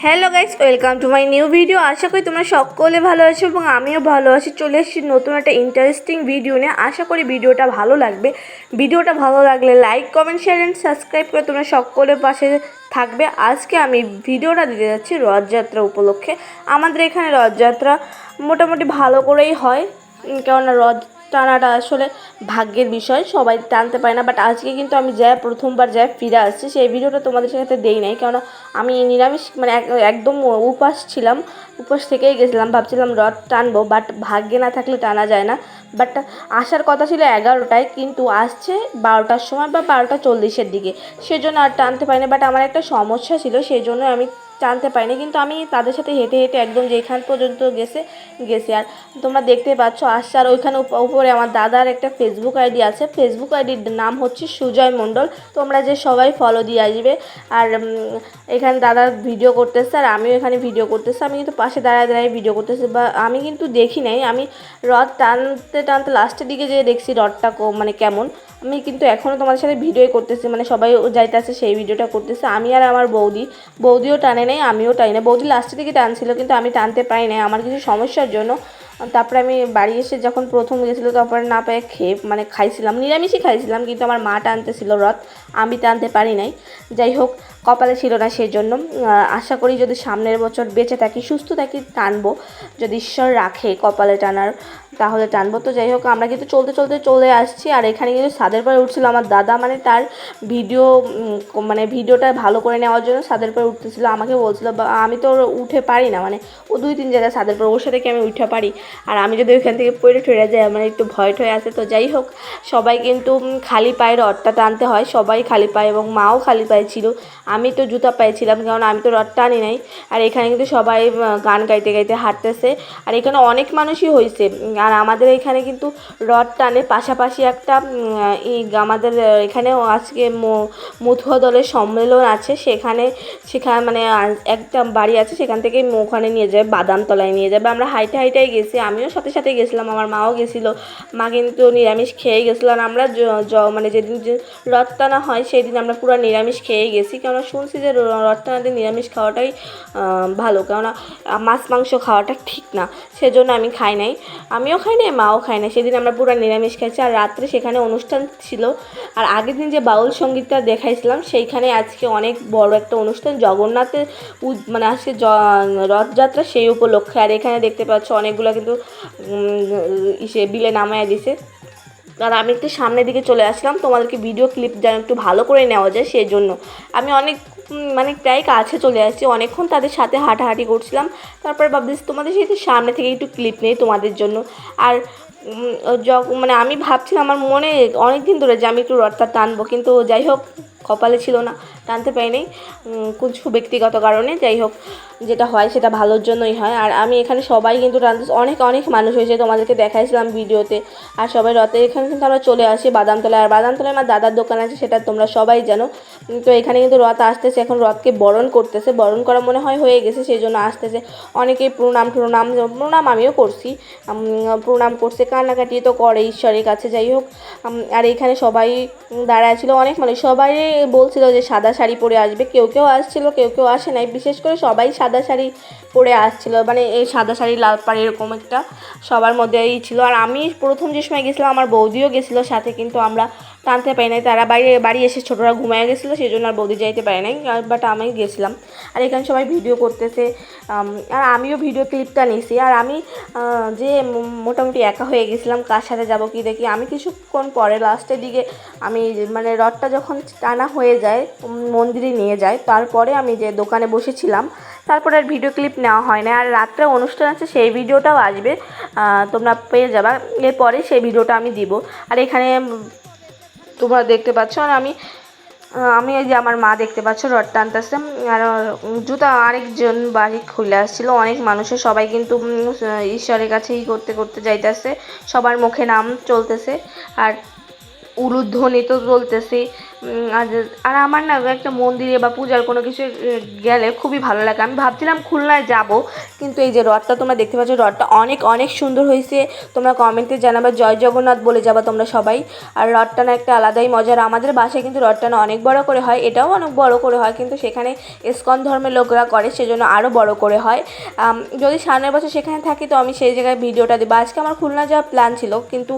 Hello guys, welcome to my new video. আশা করি তোমরা সকলে ভালো আছো এবং আমিও ভালো আছি। চলে এসেছি নতুন একটা ইন্টারেস্টিং ভিডিও নিয়ে। আশা করি ভিডিওটা ভালো লাগবে। ভিডিওটা ভালো লাগলে like, comment, share and subscribe করে তোমরা সকলের পাশে থাকবে। আজকে আমি ভিডিওটা দিতে যাচ্ছি রথযাত্রা উপলক্ষে। আমাদের এখানে রথযাত্রা মোটামুটি ভালো করেই হয়, কেননা রথ টানাটা আসলে ভাগ্যের বিষয়, সবাই টানতে পারে না। বাট আজকে কিন্তু আমি প্রথমবার ফিরে আসছি, সেই ভিডিওটা তোমাদের সাথে দেই নাই, কেননা আমি নিরামিষ মানে একদম উপাস ছিলাম। উপাস থেকেই গেছিলাম, ভাবছিলাম রথ টানবো, বাট ভাগ্যে না থাকলে টানা যায় না। বাট আসার কথা ছিল 11টায়, কিন্তু আসছে 12টার সময় বা 12টা 40-এর দিকে, সেজন্য আর টানতে পারিনি। বাট আমার একটা সমস্যা ছিল, সেই জন্য আমি টানতে পারিনি। কিন্তু আমি তাদের সাথে হেঁটে হেঁটে একদম যেখান পর্যন্ত গেছি। আর তোমরা দেখতে পাচ্ছ আসছে। আর ওইখানে উপরে আমার দাদার একটা ফেসবুক আইডি আছে, ফেসবুক আইডির নাম হচ্ছে সুজয় মণ্ডল। তোমরা যে সবাই ফলো দিয়ে আসবে। আর এখানে দাদা ভিডিও করতেছে আর আমিও এখানে ভিডিও করতেছি। আমি কিন্তু পাশে দাঁড়ায় দাঁড়ায় ভিডিও করতেছি, বা আমি কিন্তু দেখি নাই। আমি রথ টানতে টানতে লাস্টের দিকে যেয়ে দেখছি রথটা মানে কেমন। আমি কিন্তু এখনও তোমাদের সাথে ভিডিওই করতেছি, মানে সবাই যাইতেছে সেই ভিডিওটা করতেছে। আমি আর আমার বৌদিও টানে নাই, আমিও টানি না। বৌদি লাস্টের দিকে টানছিল, কিন্তু আমি টানতে পারি নাই আমার কিছু সমস্যার জন্য। তারপরে আমি বাড়ি এসে যখন প্রথম গেছিলো, তারপরে না পেয়ে খাইছিলাম, নিরামিষই খাইছিলাম। কিন্তু আমার মা টানতেছিল রথ, আমি টানতে পারি নাই। যাই হোক, কপালে ছিল না, সেই জন্য আশা করি যদি সামনের বছর বেঁচে থাকি, সুস্থ থাকি, টানবো। যদি ঈশ্বর রাখে কপালে টানার, তাহলে টানবো। তো যাই হোক, আমরা কিন্তু চলতে চলতে চলে আসছি। আর এখানে কিন্তু ছাদের পরে উঠছিল আমার দাদা, মানে তার ভিডিওটা ভালো করে নেওয়ার জন্য ছাদের পরে উঠতেছিল। আমাকে বলছিল, আমি তো উঠে পারি না, মানে ও 2-3 জায়গায় ছাদের পরে, ওর সাথে কি আমি উঠে পারি? আর আমি যদি ওইখান থেকে পড়ে ঠরে যাই, আমার একটু ভয় ঠয়ে আছে। তো যাই হোক, সবাই কিন্তু খালি পায়ে রথটা টানতে হয়, সবাই খালি পায়ে, এবং মাও খালি পায়ে ছিল। আমি তো জুতা পাইছিলাম, কারণ আমি তো রথ টানি নাই। আর এখানে কিন্তু সবাই গান গাইতে গাইতে হাঁটতেছে। আর এখানে অনেক মানুষই হয়েছে। আর আমাদের এখানে কিন্তু রথ টানে পাশাপাশি একটা আমাদের এখানেও আজকে মতুয়া দলের সম্মেলন আছে। সেখানে মানে একটা বাড়ি আছে, সেখান থেকে ওখানে নিয়ে যায়, বাদামতলায় নিয়ে যাবে। আমরা হাইটাই গেছি, আমিও সাথে সাথে গেছিলাম, আমার মাও গেছিলো। মা কিন্তু নিরামিষ খেয়ে গেছিলো। আর আমরা মানে যেদিন রথ টানা হয় সেই দিন আমরা পুরো নিরামিষ খেয়ে গেছি, কেননা শুনছি যে রথ টানাতে নিরামিষ খাওয়াটাই ভালো, কেননা মাছ মাংস খাওয়াটা ঠিক না। সেজন্য আমি খাই নাই, আমিও খাই নাই, মাও খাই নাই। সেদিন আমরা পুরো নিরামিষ খাইছি। আর রাত্রে সেখানে অনুষ্ঠান ছিল। আর আগের দিন যে বাউল সঙ্গীতটা দেখাইছিলাম, সেইখানে আজকে অনেক বড় একটা অনুষ্ঠান, জগন্নাথের মানে আজকে রথযাত্রা, সেই উপলক্ষে। আর এখানে দেখতে পাচ্ছ অনেকগুলো কিন্তু বিলে নামায় দিছে। আর আমি একটু সামনের দিকে চলে আসলাম, তোমাদেরকে ভিডিও ক্লিপ যেন একটু ভালো করে নেওয়া যায়, সেই জন্য আমি অনেক মানে প্রায় কাছে চলে আসছি। অনেকক্ষণ তাদের সাথে হাঁটাহাঁটি করছিলাম। তারপরে ভাবতেছি তোমাদের সাথে সামনে থেকে একটু ক্লিপ নেই তোমাদের জন্য। আর মানে আমি ভাবছিলাম আমার মনে অনেক দিন ধরে যে আমি একটু রথটা টানবো, কিন্তু যাই হোক, কপালে ছিল না, টানতে পারিনি কিছু ব্যক্তিগত কারণে। যাই হোক, যেটা হয় সেটা ভালোর জন্যই হয়। আর আমি এখানে সবাই কিন্তু টানতে, অনেক অনেক মানুষ হয়েছে, তোমাদেরকে দেখাইছিলাম ভিডিওতে। আর সবাই রথে এখানে কিন্তু আমরা চলে আসি বাদামতলায়। আর বাদামতলায় আমার দাদার দোকান আছে, সেটা তোমরা সবাই জানো। তো এখানে কিন্তু রথ আসতেছে, এখন রথকে বরণ করতেছে, বরণ করা মনে হয় হয়ে গেছে, সেই জন্য আসতেছে। অনেকেই প্রণাম আমিও করছি, প্রণাম করছে, কান্নাকাটি তো করে ঈশ্বরের কাছে। যাই হোক, আর এখানে সবাই দাঁড়ায় ছিল, অনেক মানুষ, সবাই বলছিল যে সাদা শাড়ি পরে আসবে। কেউ কেউ আসছিল, কেউ কেউ আসে নাই। বিশেষ করে সবাই সাদা শাড়ি পরে আসছিল, মানে এই সাদা শাড়ি লাল পাড়ি এরকম একটা সবার মধ্যেই ছিল। আর আমি প্রথম যে সময় গেছিলাম, আমার বৌদিও গেছিলো সাথে, কিন্তু আমরা টানতে পারি নাই। তারা বাড়ি এসে ছোটরা ঘুমায় গেছিলো, সেই জন্য আর বৌদি যাইতে পারে নাই, বাট আমি গেছিলাম। আর এখানে সবাই ভিডিও করতেছে, আর আমিও ভিডিও ক্লিপটা নিয়েছি। আর আমি যে মোটামুটি একা হয়ে গেছিলাম, কার সাথে যাব কি দেখি। আমি কিছুক্ষণ পরে লাস্টের দিকে আমি মানে রথটা যখন টানা হয়ে যায়, মন্দিরে নিয়ে যায়, তারপরে আমি যে দোকানে বসেছিলাম, তারপরে আর ভিডিও ক্লিপ নেওয়া হয় না। আর রাত্রে অনুষ্ঠান আছে, সেই ভিডিওটাও আসবে, তোমরা পেয়ে যাবা এরপরে, সেই ভিডিওটা আমি দিব। আর এখানে তোমরা দেখতে পাচ্ছ, আর আমি এই যে আমার মা দেখতে পাচ্ছ রথ টানতেছে। আর জুতা আরেকজন বাড়ি খুলে আসছিল, অনেক মানুষের, সবাই কিন্তু ঈশ্বরের কাছে করতে করতে যাইতেছে, সবার মুখে নাম চলতেছে। আর উলুধ্বনি তো চলতেছে, আর আর আমার না একটা মন্দিরে বা পূজার কোনো কিছু গেলে খুবই ভালো লাগে। আমি ভাবছিলাম খুলনায় যাব, কিন্তু এই যে রথটা তোমরা দেখতে পাচ্ছ, রথটা অনেক অনেক সুন্দর হয়েছে। তোমরা কমেন্টে জানাবে জয় জগন্নাথ বলে যাবা তোমরা সবাই। আর রথটা না একটা আলাদাই মজার। আমাদের বাসায় কিন্তু রথটা না অনেক বড় করে হয়, এটাও অনেক বড় করে হয়, কিন্তু সেখানে ইসকন ধর্মের লোকরা করে সেজন্য আরও বড় করে হয়। যদি সামনের বছর সেখানে থাকি তো আমি সেই জায়গায় ভিডিওটা দেবো। আজকে আমার খুলনা যাওয়ার প্ল্যান ছিল, কিন্তু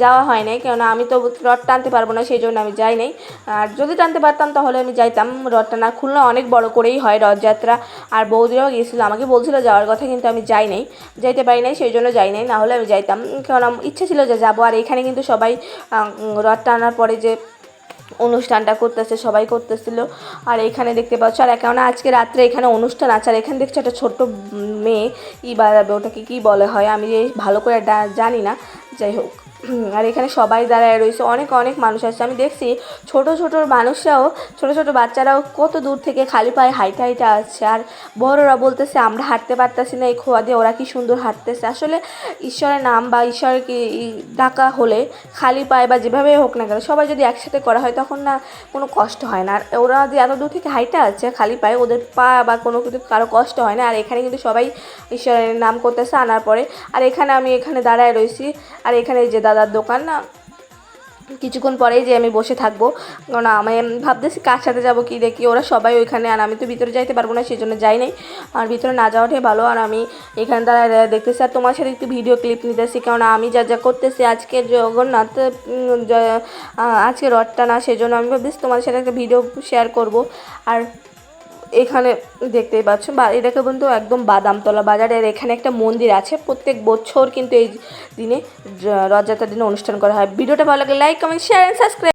যাওয়া হয় নাই, কেননা আমি তো রথ টানতে পারবো না, সেই জন্য আমি যাই নাই। আর যদি টানতে পারতাম তাহলে আমি যাইতাম। রথ টানা খুলনা অনেক বড় করেই হয় রথযাত্রা। আর বৌদিরাও গিয়েছিলো, আমাকে বলছিল যাওয়ার কথা, কিন্তু আমি যাই নাই, যাইতে পারি নাই, সেই জন্য যাই নাই, নাহলে আমি যাইতাম, কারণ ইচ্ছা ছিল যে যাবো। আর এখানে কিন্তু সবাই রথ টানার পরে যে অনুষ্ঠানটা করতেছে সবাই করতেছিল। আর এখানে দেখতে পাচ্ছ, আর কেননা আজকে রাত্রে এখানে অনুষ্ঠান আছে। আর এখানে দেখছো একটা ছোট্ট মেয়ে বাজাবে, ওটাকে কী বলে হয় আমি ভালো করে জানি না, যাই হোক। আর এখানে সবাই দাঁড়ায় রয়েছে, অনেক অনেক মানুষ আসছে। আমি দেখছি ছোট ছোট মানুষরাও, ছোট ছোট বাচ্চারাও কত দূর থেকে খালি পায়ে হাইটে হাইটে আসছে। আর বড়রা বলতেছে আমরা হাঁটতে পারতেছি না এই খোয়া দিয়ে, ওরা কি সুন্দর হাঁটতেছে। আসলে ঈশ্বরের নাম বা ঈশ্বরকে ডাকা হলে খালি পায়ে বা যেভাবে হোক না কেন, সবাই যদি একসাথে করা হয় তখন না কোনো কষ্ট হয় না। আর ওরা যে এত দূর থেকে হাইটে আছে খালি পায়ে, ওদের পা বা কোনো কিছু কারো কষ্ট হয় না। আর এখানে কিন্তু সবাই ঈশ্বরের নাম করতেছে আনার পরে। আর আমি এখানে দাঁড়ায় রয়েছি। আর এখানে যে দাদার দোকান না, কিছুক্ষণ পরেই যে আমি বসে থাকবো, কারণ আমি ভাবতেছি কার সাথে যাবো কি দেখি, ওরা সবাই ওইখানে। আর আমি তো ভিতরে যাইতে পারবো না, সেই জন্য যাই নাই। আর ভিতরে না যাওয়াটাই ভালো। আর আমি এখানে দাঁড়ায় দেখতেছি আর তোমার সাথে একটু ভিডিও ক্লিপ নিতেছি, কারণ আমি যা যা করতেছি আজকে জগন্নাথ আজকে রথটা না, সেই জন্য আমি ভাবতেছি তোমাদের সাথে একটা ভিডিও শেয়ার করব। আর এখানে দেখতেই পাচ্ছ বা এটাকে বলতো একদম বাদামতলা বাজারের এখানে একটা মন্দির আছে। প্রত্যেক বছর কিন্তু এই দিনে রথযাত্রার দিনে অনুষ্ঠান করা হয়। ভিডিওটা ভালো লাগলে like comment share and subscribe.